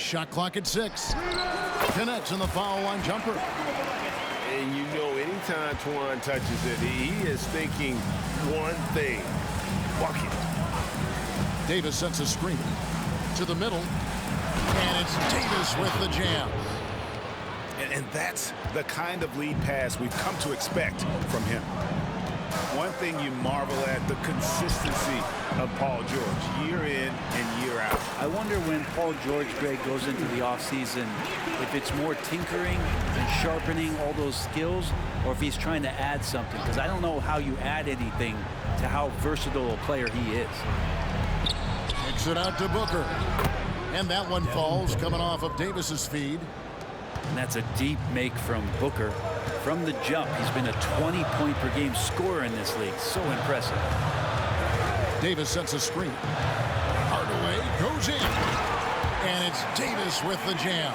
Shot clock at 6. Connects on the foul line jumper. And you know, anytime Twan touches it, he is thinking one thing: bucket. Davis sets a screen to the middle, and it's Davis with the jam. And that's the kind of lead pass we've come to expect from him. One thing you marvel at, the consistency of Paul George, year in and year out. I wonder when Paul George, Greg, goes into the offseason, if it's more tinkering and sharpening all those skills, or if he's trying to add something. Because I don't know how you add anything to how versatile a player he is. Kicks it out to Booker. And that one falls, coming off of Davis's feed. And that's a deep make from Booker. From the jump, he's been a 20-point-per-game scorer in this league. So impressive. Davis sets a screen. Hardaway goes in. And it's Davis with the jam.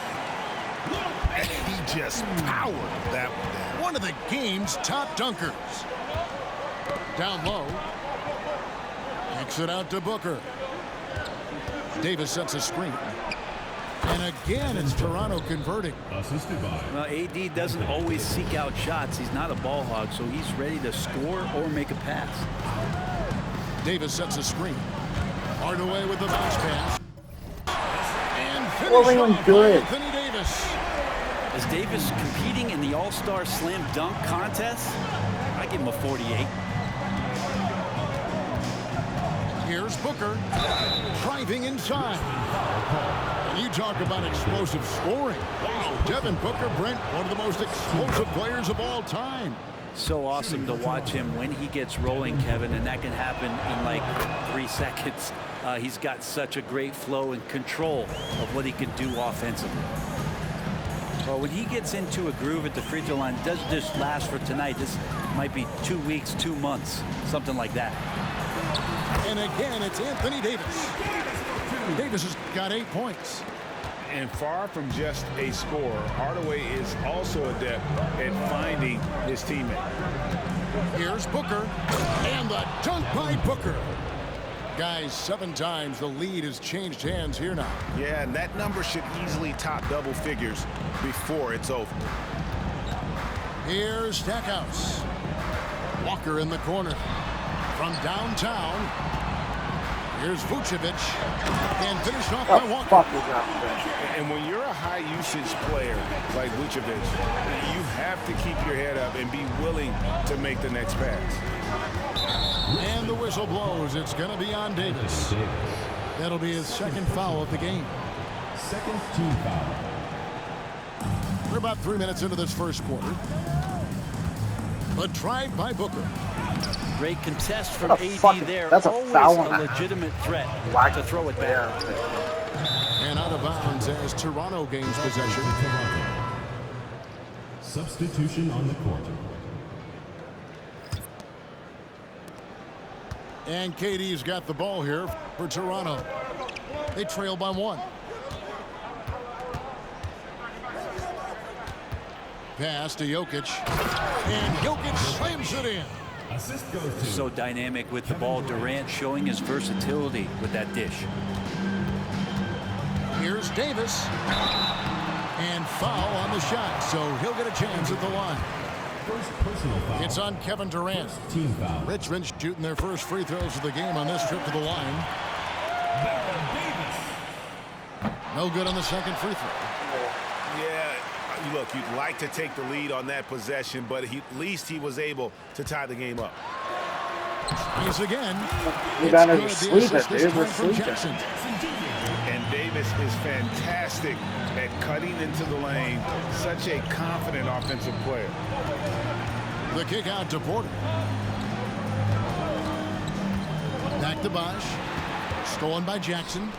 He just powered that one down. One of the game's top dunkers. Down low. Kicks it out to Booker. Davis sets a screen. And again, it's Toronto converting. Well, AD doesn't always seek out shots. He's not a ball hog, so he's ready to score or make a pass. Davis sets a screen. Hardaway with the bounce pass. And finish off by Anthony Davis. Is Davis competing in the All-Star Slam Dunk contest? I give him a 48. Here's Booker driving inside. And you talk about explosive scoring. Wow, Devin Booker, Brent, one of the most explosive players of all time. So awesome to watch him when he gets rolling, Kevin, and that can happen in like 3 seconds. He's got such a great flow and control of what he can do offensively. Well, when he gets into a groove at the free throw line, doesn't just last for tonight. This might be 2 weeks, 2 months, something like that. And again, it's Anthony Davis. Davis has got 8 points. And far from just a scorer, Hardaway is also adept at finding his teammate. Here's Booker. And the dunk by Booker. Guys, 7 times the lead has changed hands here now. Yeah, and that number should easily top double figures before it's over. Here's Stackhouse. Walker in the corner. From downtown. Here's Vucevic. And finished off by Walker. And when you're a high-usage player like Vucevic, you have to keep your head up and be willing to make the next pass. And the whistle blows. It's going to be on Davis. That'll be his second foul of the game. Second team foul. We're about 3 minutes into this first quarter. A drive by Booker. Great contest from AD there. That's a always foul a legitimate threat to throw it back. And out of bounds as Toronto gains possession. Substitution on the court. And KD's got the ball here for Toronto. They trail by 1. Pass to Jokic. And Jokic slams it in. Assist goes to So dynamic with the ball. Durant showing his versatility with that dish. Here's Davis. And foul on the shot, so he'll get a chance at the line. first personal foul. It's on Kevin Durant. First team foul. Richmond shooting their first free throws of the game on this trip to the line. No good on the second free throw. Yeah, look, you'd like to take the lead on that possession, but at least he was able to tie the game up. Tries again. You better sleep it, dude. We're sleeping. And Davis is fantastic at cutting into the lane. Such a confident offensive player. The kick out to Porter. Back to Bosch. Stolen by Jackson.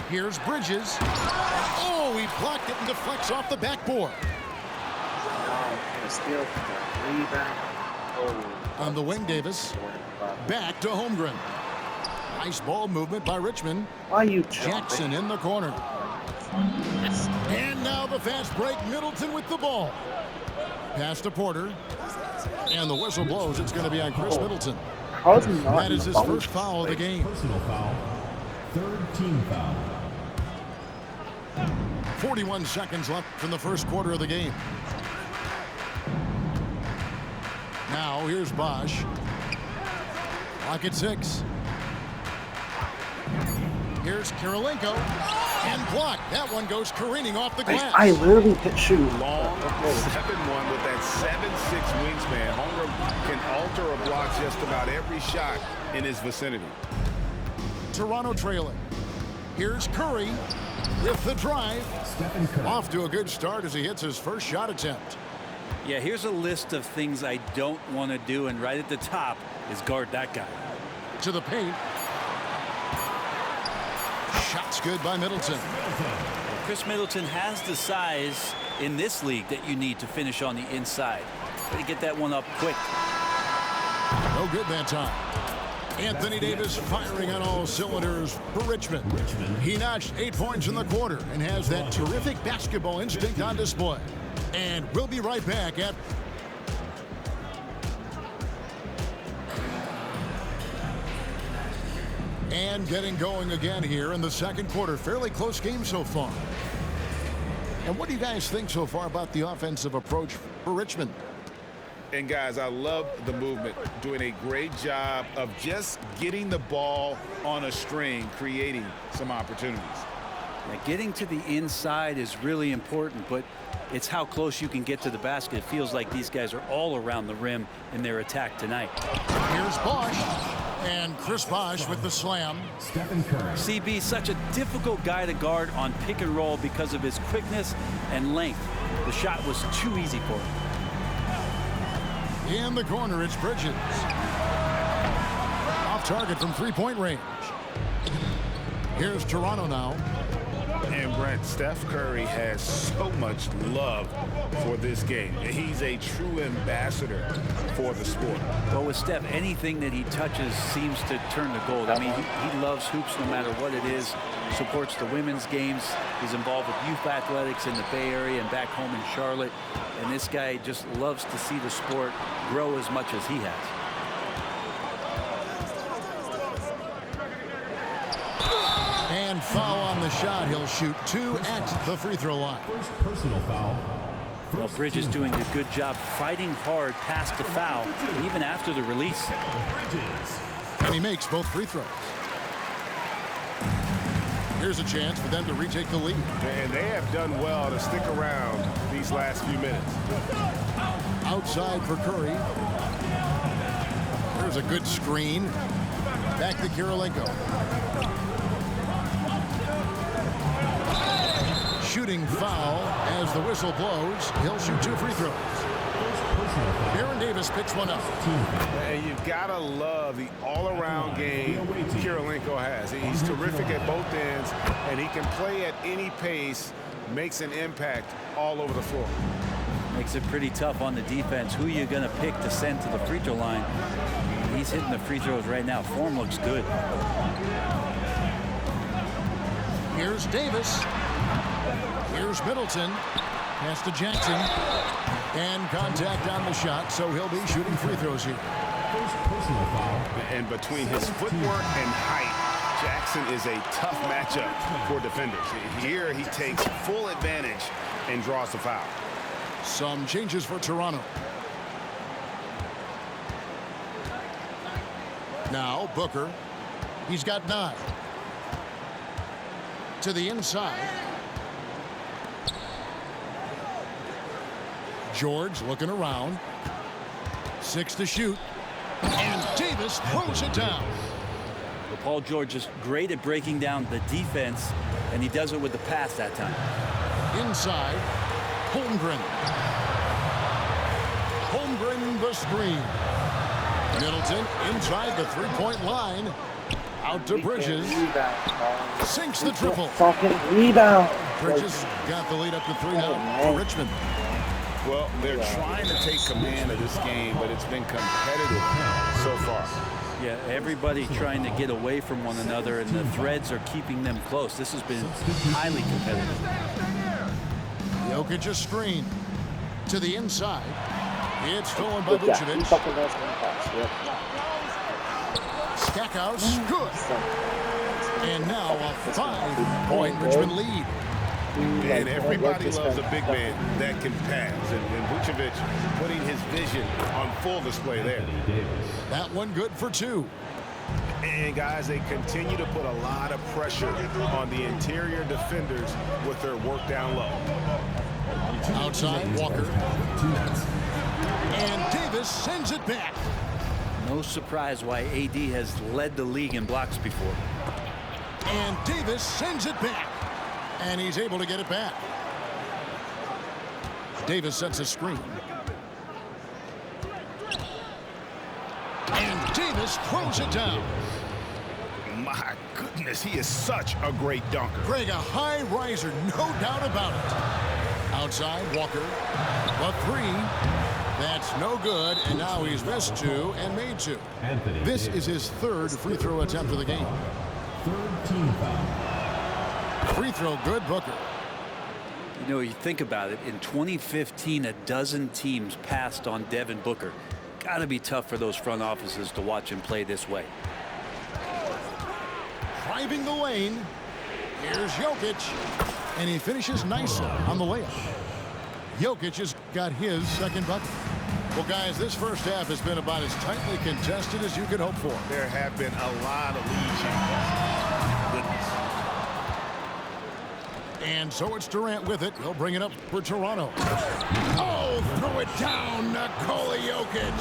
Here's Bridges. Oh, he blocked it and deflects off the backboard. On the wing, Davis. Back to Holmgren. Nice ball movement by Richmond. Why are you Jackson in the corner. And now the fast break. Middleton with the ball. Pass to Porter. And the whistle blows. It's going to be on Chris Middleton. That is his first foul of the game. Personal foul. Third team foul. 41 seconds left from the first quarter of the game. Now here's Bosch. Lock at 6. Here's Kirilenko. And blocked. That one goes careening off the glass. I literally hit shoot. Long 7-1 with that 7'6" wingspan. Holmgren can alter or block just about every shot in his vicinity. Toronto trailing. Here's Curry with the drive. Off to a good start as he hits his first shot attempt. Yeah, here's a list of things I don't want to do, and right at the top is guard that guy. To the paint. Shots good by Middleton. Chris Middleton has the size in this league that you need to finish on the inside. Got to get that one up quick. No good that time. Anthony Davis firing on all cylinders for Richmond. He notched 8 points in the quarter and has that terrific basketball instinct on display. And we'll be right back at... And getting going again here in the second quarter. Fairly close game so far. And what do you guys think so far about the offensive approach for Richmond? And guys, I love the movement. Doing a great job of just getting the ball on a string, creating some opportunities. Now, getting to the inside is really important, but it's how close you can get to the basket. It feels like these guys are all around the rim in their attack tonight. Here's Bosch. And Chris Bosch with the slam. CB, such a difficult guy to guard on pick and roll because of his quickness and length. The shot was too easy for him. In the corner, it's Bridges. Off target from three-point range. Here's Toronto now. And Brent, Steph Curry has so much love for this game. He's a true ambassador for the sport. Well, with Steph, anything that he touches seems to turn to gold. I mean, he loves hoops no matter what it is. Supports the women's games. He's involved with youth athletics in the Bay Area and back home in Charlotte. And this guy just loves to see the sport grow as much as he has. And foul on the shot. He'll shoot 2 at the free throw line. First personal foul. Well, Bridges doing a good job fighting hard past the foul, even after the release. And he makes both free throws. Here's a chance for them to retake the lead. And they have done well to stick around these last few minutes. Outside for Curry. There's a good screen. Back to Kirilenko. Shooting foul as the whistle blows. He'll shoot 2 free throws. Baron Davis picks one up. And you've got to love the all-around game Kirilenko has. He's terrific at both ends, and he can play at any pace, makes an impact all over the floor. Makes it pretty tough on the defense. Who are you going to pick to send to the free throw line? He's hitting the free throws right now. Form looks good. Here's Davis. Here's Middleton. Pass to Jackson. And contact on the shot, so he'll be shooting free throws here. First personal foul. And between his footwork and height, Jackson is a tough matchup for defenders. Here he takes full advantage and draws the foul. Some changes for Toronto. Now Booker. He's got 9. To the inside. George looking around. 6 to shoot. And Davis throws it down. Well, Paul George is great at breaking down the defense, and he does it with the pass that time. Inside. Holmgren. Holmgren the screen. Middleton inside the three-point line. Out to Bridges. Sinks the triple. Fucking rebound. Bridges got the lead up to 3 now for Richmond. Well, they're trying to take command of this game, but it's been competitive so far. Yeah, everybody trying to get away from one another, and the threads are keeping them close. This has been highly competitive. Jokic a screen to the inside. It's stolen by Vucevic. Stackhouse, good. And now a 5-point Richmond lead. And everybody loves a big man that can pass. And Vucevic putting his vision on full display there. That one good for 2. And guys, they continue to put a lot of pressure on the interior defenders with their work down low. Outside, Walker. And Davis sends it back. No surprise why AD has led the league in blocks before. And Davis sends it back. And he's able to get it back. Davis sets a screen. And Davis throws it down. My goodness, he is such a great dunker. Greg, a high riser, no doubt about it. Outside, Walker. The 3. That's no good, and now he's missed 2 and made 2. This is his 3rd free throw attempt of the game. 3rd team foul. Free throw good, Booker. You know, you think about it, in 2015, a dozen teams passed on Devin Booker. Got to be tough for those front offices to watch him play this way. Driving the lane. Here's Jokic. And he finishes nicely on the layup. Jokic has got his 2nd bucket. Well, guys, this first half has been about as tightly contested as you could hope for. There have been a lot of lead changes. Goodness. And so it's Durant with it. He'll bring it up for Toronto. Oh, throw it down, Nikola Jokic.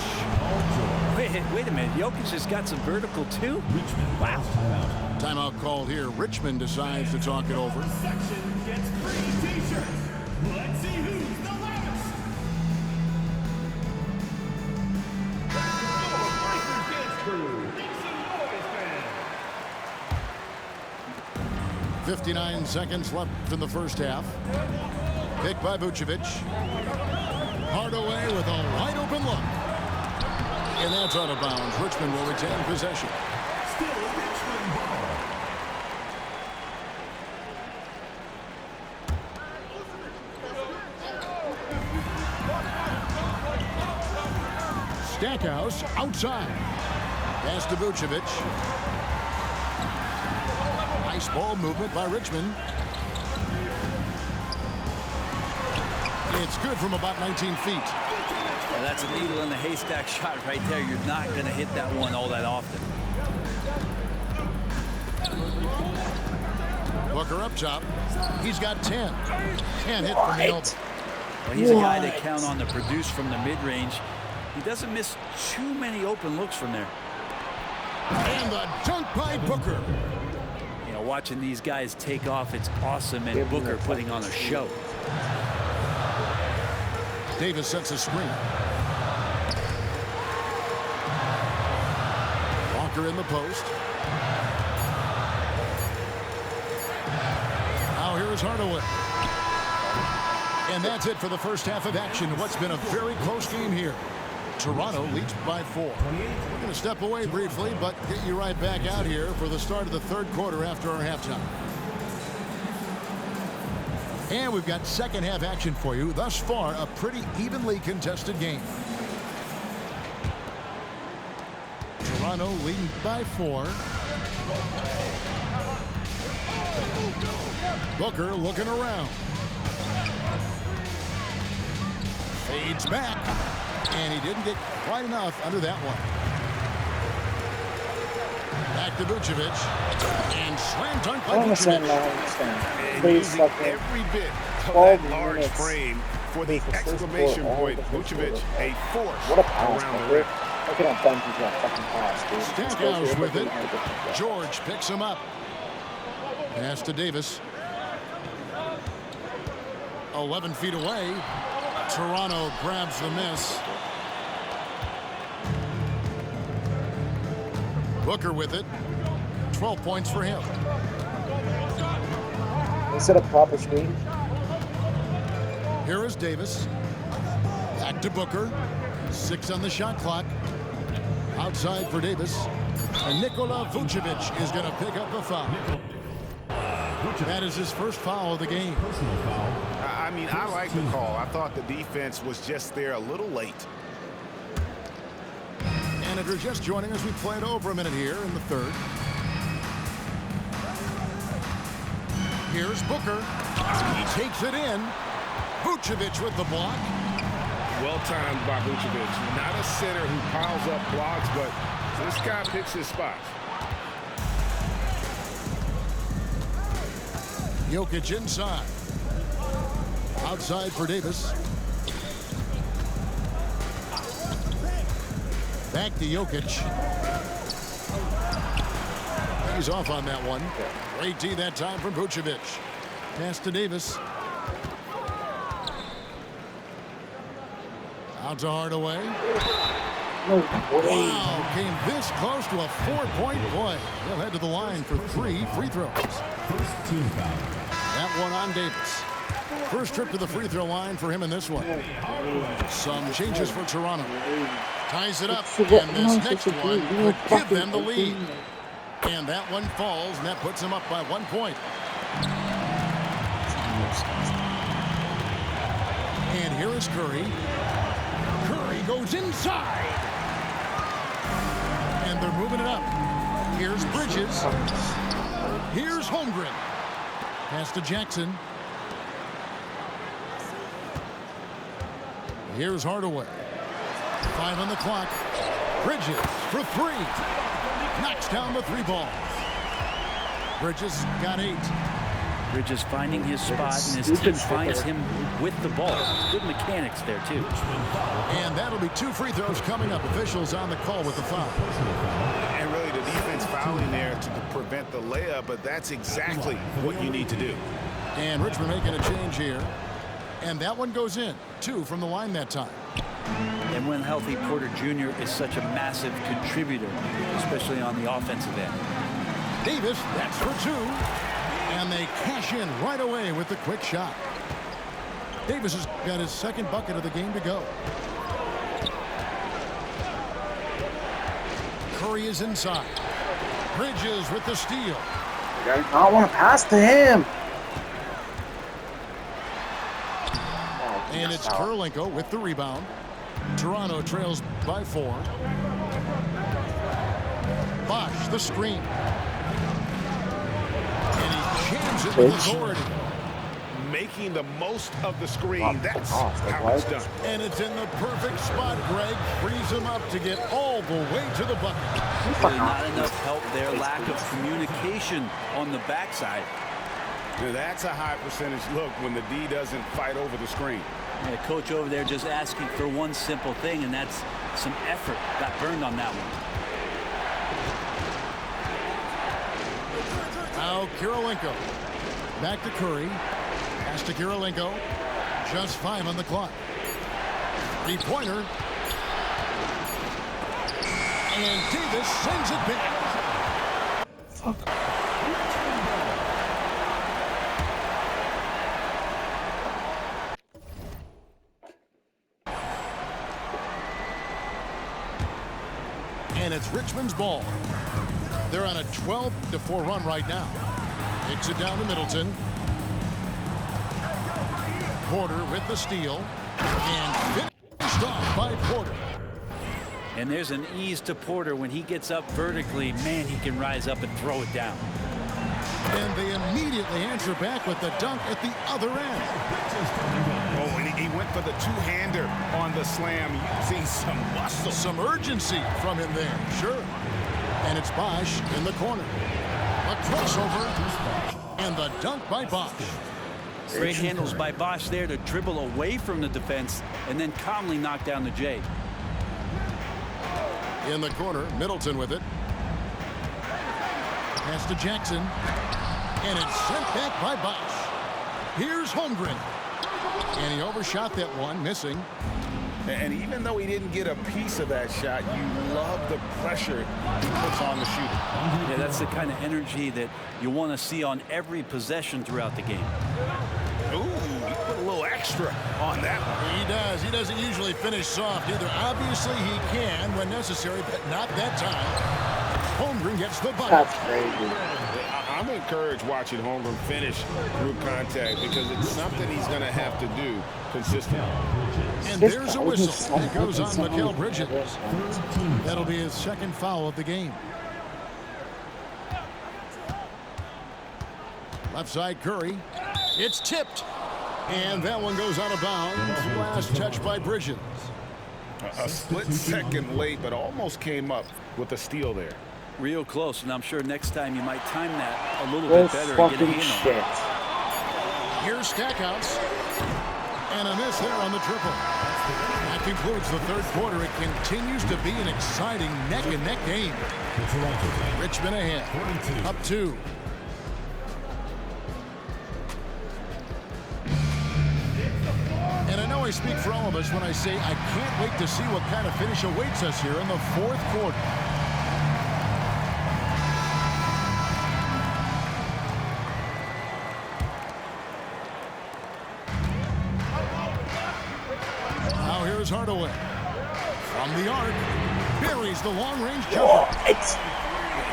Wait a minute. Jokic has got some vertical, too? Wow. Timeout called here. Richmond decides to talk it over. Section gets free t-shirts. Let's see who's the loudest. 59 seconds left in the first half. Pick by Vucevic. Hardaway with a wide open look. And that's out of bounds. Richmond will retain possession. Still Richmond ball. Stackhouse outside. Pass to Vucevic. Nice ball movement by Richmond. It's good from about 19 feet. Well, that's a needle in the haystack shot right there. You're not going to hit that one all that often. Booker up top. He's got 10. Can't hit from the elbow. Well, he's a guy they count on to produce from the mid-range. He doesn't miss too many open looks from there. And the dunk by Booker. You know, watching these guys take off, it's awesome, and Booker putting on a show. Davis sets a screen. Walker in the post. Now here is Hardaway. And that's it for the first half of action. What's been a very close game here. Toronto leads by 4. We're going to step away briefly, but get you right back out here for the start of the third quarter after our halftime. And we've got second half action for you. Thus far, a pretty evenly contested game. Toronto leading by 4. Booker looking around. Fades back. And he didn't get quite enough under that one. Back to Vucevic. And slam dunk by Vucevic. And using every bit of that large frame for the exclamation point. Vucevic, a force around the rim. Look at how dunk he's got fucking pass, dude. Stackhouse with it. George picks him up. Pass to Davis. 11 feet away. Toronto grabs the miss. Booker with it. 12 points for him. They set a proper screen. Here is Davis. Back to Booker. 6 on the shot clock. Outside for Davis. And Nikola Vucevic is going to pick up the foul. That is his first foul of the game. Personal foul. I mean, I like the call. I thought the defense was just there a little late. And if you're just joining us, we played over a minute here in the third. Here's Booker. He takes it in. Vucevic with the block. Well timed by Vucevic. Not a center who piles up blocks, but this guy picks his spots. Jokic inside. Outside for Davis. Back to Jokic. He's off on that one. Great D that time from Vucevic. Pass to Davis. Out to Hardaway. Wow, came this close to a 4-point play. He'll head to the line for 3 free throws. That one on Davis. First trip to the free throw line for him in this one. Some changes for Toronto. Ties it up, and this next one could give them the lead. And that one falls, and that puts them up by 1 point. And here is Curry. Curry goes inside. And they're moving it up. Here's Bridges. Here's Holmgren. Pass to Jackson. Here's Hardaway. 5 on the clock. Bridges for 3. Knocks down the 3 ball. Bridges got 8. Bridges finding his spot, and his team finds him with the ball. Good mechanics there, too. And that'll be 2 free throws coming up. Officials on the call with the foul. And really the defense fouling there to prevent the layup, but that's exactly what you need to do. And Richmond making a change here. And that one goes in. 2 from the line that time. And when healthy, Porter Jr. is such a massive contributor, especially on the offensive end. Davis, that's for 2. And they cash in right away with the quick shot. Davis has got his 2nd bucket of the game to go. Curry is inside. Bridges with the steal. I don't want to pass to him. And it's Kirilenko with the rebound. Toronto trails by 4. Bosh the screen. And he jams it with authority. Making the most of the screen. That's how it's done. And it's in the perfect spot. Greg frees him up to get all the way to the bucket. Really not enough help there. Lack of communication on the backside. Now, that's a high percentage look when the D doesn't fight over the screen. Yeah, coach over there just asking for one simple thing, and that's some effort. Got burned on that one. Now Kirilenko. Back to Curry. Pass to Kirilenko. Just 5 on the clock. 3-pointer. And Davis sends it back. Fuck. And it's Richmond's ball. They're on a 12-4 run right now. Takes it down to Middleton. Porter with the steal. And finished off by Porter. And there's an ease to Porter when he gets up vertically. Man, he can rise up and throw it down. And they immediately answer back with the dunk at the other end. Oh, and he went for the 2-hander on the slam. Using some muscle. Some urgency from him there, sure. And it's Bosh in the corner. A crossover. And the dunk by Bosh. Great handles by Bosh there to dribble away from the defense and then calmly knock down the J. In the corner, Middleton with it. Pass to Jackson. And it's sent back by Bosh. Here's Holmgren. And he overshot that one, missing. And even though he didn't get a piece of that shot, you love the pressure he puts on the shooter. Yeah, that's the kind of energy that you want to see on every possession throughout the game. Ooh, he put a little extra on that one. He does. He doesn't usually finish soft either. Obviously, he can when necessary, but not that time. Holmgren gets the bucket. That's crazy. I'm encouraged watching Holmgren finish through contact because it's something he's going to have to do consistently. And there's a whistle. It goes on Mikal Bridges. That'll be his 2nd foul of the game. Left side Curry. It's tipped. And that one goes out of bounds. Last touch by Bridges. A split second late, but almost came up with a steal there. Real close, and I'm sure next time you might time that a little Oh, bit better and get a fucking hand on shit. it. Here's Stackhouse. And a miss there on the triple. That concludes the third quarter. It continues to be an exciting neck-and-neck game. Richmond ahead. Up 2. And I know I speak for all of us when I say I can't wait to see what kind of finish awaits us here in the fourth quarter. Now here's Hardaway. From the arc, buries the long-range jumper.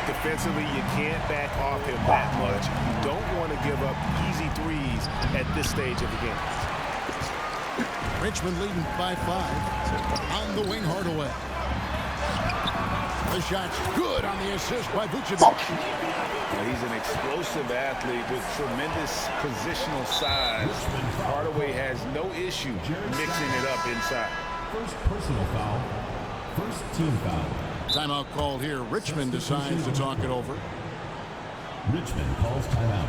Defensively, you can't back off him that much. You don't want to give up easy threes at this stage of the game. Richmond leading by 5. On the wing, Hardaway. The shot's good on the assist by Vucevic. Now, he's an explosive athlete with tremendous positional size. Hardaway has no issue mixing it up inside. First personal foul. First team foul. Timeout called here. Richmond decides to talk it over. Richmond calls timeout.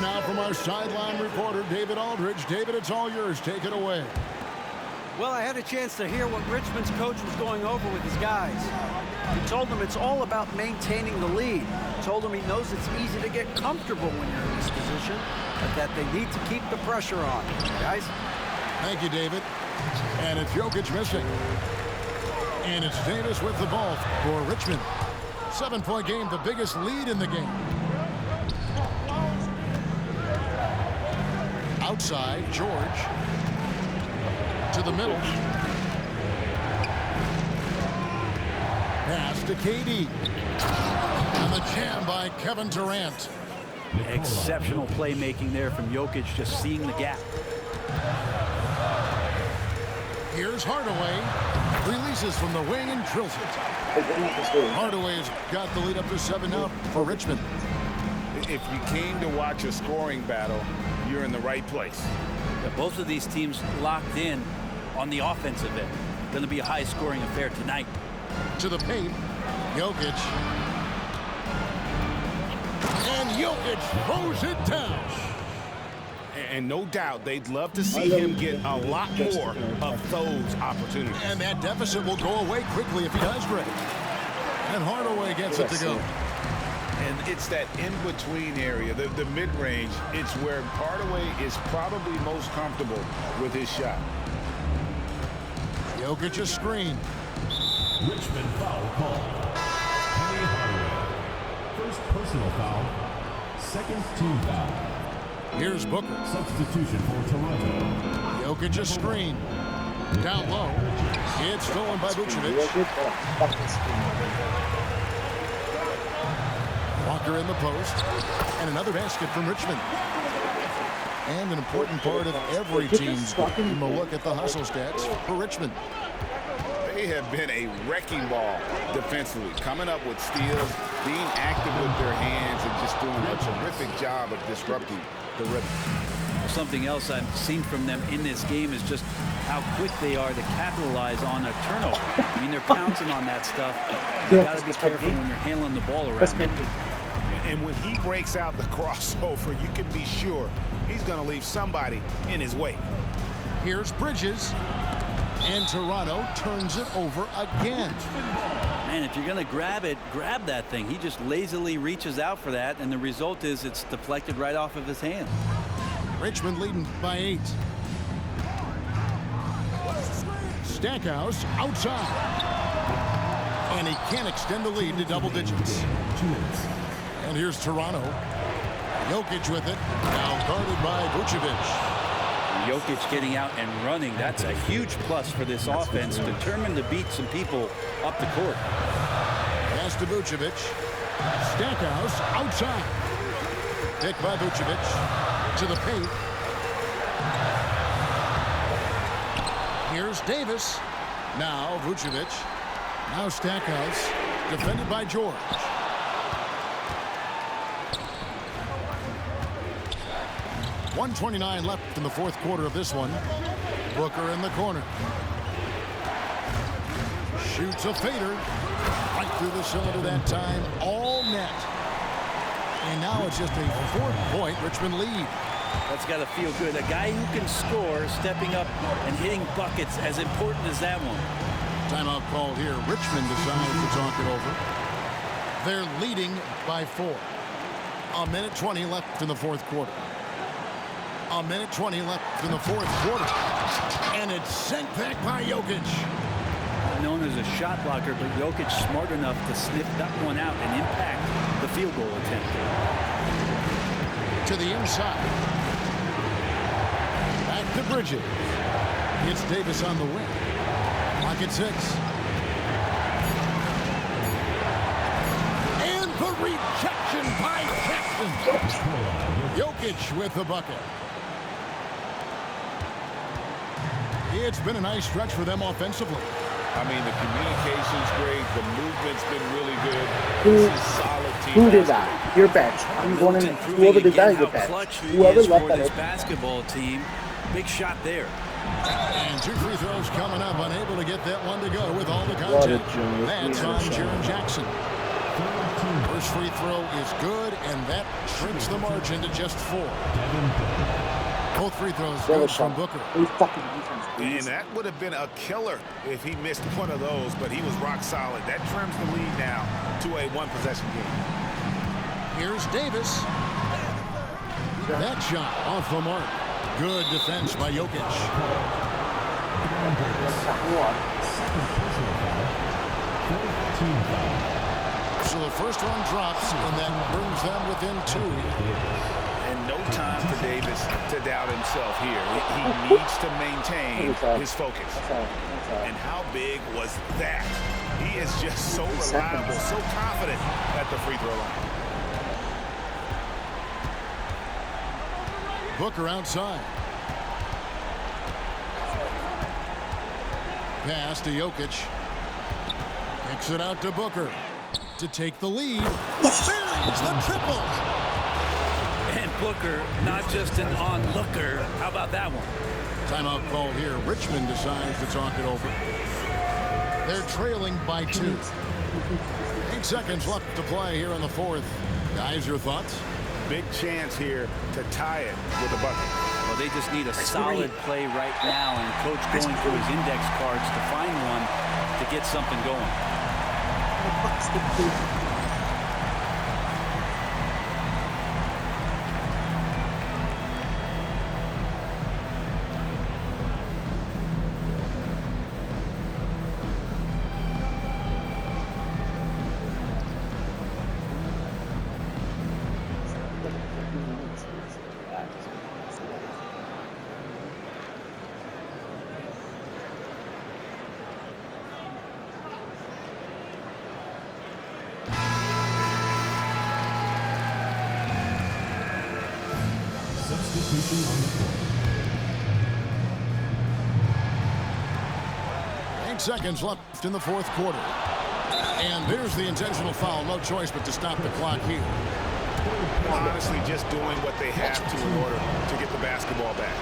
Now from our sideline reporter, David Aldridge. David, it's all yours. Take it away. Well, I had a chance to hear what Richmond's coach was going over with his guys. He told them it's all about maintaining the lead. He told them he knows it's easy to get comfortable when you're in this position, but that they need to keep the pressure on. Guys? Thank you, David. And it's Jokic missing. And it's Davis with the ball for Richmond. 7-point game, the biggest lead in the game. Outside, George to the middle. Pass to KD. And the jam by Kevin Durant. Exceptional playmaking there from Jokic, just seeing the gap. Here's Hardaway. Releases from the wing and drills it. Hardaway has got the lead up to 7 now for Richmond. If you came to watch a scoring battle, you're in the right place. Yeah, both of these teams locked in on the offensive end. Going to be a high-scoring affair tonight. To the paint, Jokic. And Jokic throws it down. And no doubt they'd love to see him get a lot more of those opportunities. And that deficit will go away quickly if he does, Greg. And Hardaway gets it to go. And it's that in-between area, the mid-range. It's where Hardaway is probably most comfortable with his shot. Jokic's screen. Richmond foul call. Penny Hardaway. First personal foul. Second team foul. Here's Booker. Substitution for Toronto. Jokic's screen. Down low. It's stolen by Vucevic. Walker in the post. And another basket from Richmond. And an important part of every team's game. A look at the hustle stats for Richmond. They have been a wrecking ball defensively, coming up with steals, being active with their hands, and just doing a terrific job of disrupting the rhythm. Something else I've seen from them in this game is just how quick they are to capitalize on a turnover. I mean, they're pouncing on that stuff. You got to be careful when you're handling the ball around them. And when he breaks out the crossover, you can be sure he's going to leave somebody in his way. Here's Bridges. And Toronto turns it over again. Man, if you're going to grab it, grab that thing. He just lazily reaches out for that, and the result is it's deflected right off of his hand. Richmond leading by 8. Stackhouse outside. And he can't extend the lead to double digits. And here's Toronto. Jokic with it. Now guarded by Vucevic. Jokic getting out and running. That's a huge plus for this offense. Determined to beat some people up the court. Pass to Vucevic. Stackhouse outside. Picked by Vucevic to the paint. Here's Davis. Now Vucevic. Now Stackhouse. Defended by George. .129 left in the fourth quarter of this one. Booker in the corner. Shoots a fader. Right through the cylinder that time. All net. And now it's just a 4-point Richmond lead. That's got to feel good. A guy who can score, stepping up and hitting buckets, as important as that one. Timeout call here. Richmond decides to talk it over. They're leading by 4. 1:20 left in the fourth quarter. 1:20 left in the fourth quarter. And it's sent back by Jokic. Known as a shot blocker, but Jokic smart enough to sniff that one out and impact the field goal attempt. To the inside. Back to Bridges. It's Davis on the wing. Clock at 6. And the rejection by Jackson. Jokic with the bucket. It's been a nice stretch for them offensively. I mean, the communication's great. The movement's been really good. This is solid team. Who did that? Your bench. I'm going in. Whoever did that, your bench. Whoever left that. This basketball team. Big shot there. And 2 free throws coming up. Unable to get that one to go with all the contact. That's on Jaren Jackson. First free throw is good, and that shrinks the margin to just 4. Both free throws good from Booker. And that would have been a killer if he missed one of those, but he was rock solid. That trims the lead now to a 1-possession game. Here's Davis. That shot off the mark. Good defense by Jokic. So the first one drops, and that brings them within 2. And no time for Davis to doubt himself here. He needs to maintain his focus. And how big was that? He is just so reliable, so confident at the free throw line. Booker outside. Pass to Jokic. Kicks it out to Booker to take the lead. Buries the triple. And Booker, not just an onlooker. How about that one? Timeout call here. Richmond decides to talk it over. They're trailing by 2. 8 seconds left to play here in the fourth. Guys, your thoughts? Big chance here to tie it with a bucket. Well, they just need a solid play right now, and Coach going through his index cards to find one to get something going. Substitution on the court. 8 seconds left in the fourth quarter. And there's the intentional foul. No choice but to stop the clock here. Honestly, just doing what they have to in order to get the basketball back.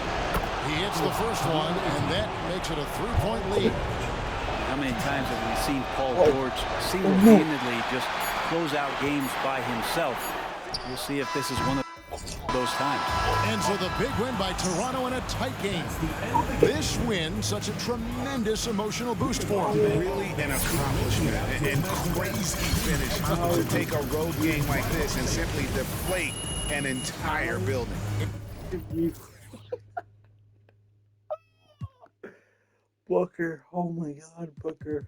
He hits the first one, and that makes it a 3-point lead. How many times have we seen Paul George single-handedly just close out games by himself? We'll see if this is one of those times. And so the big win by Toronto in a tight game. This win, such a tremendous emotional boost for them. Really an accomplishment and crazy finish to take a road game like this and simply deflate an entire building. Booker, oh my God, Booker.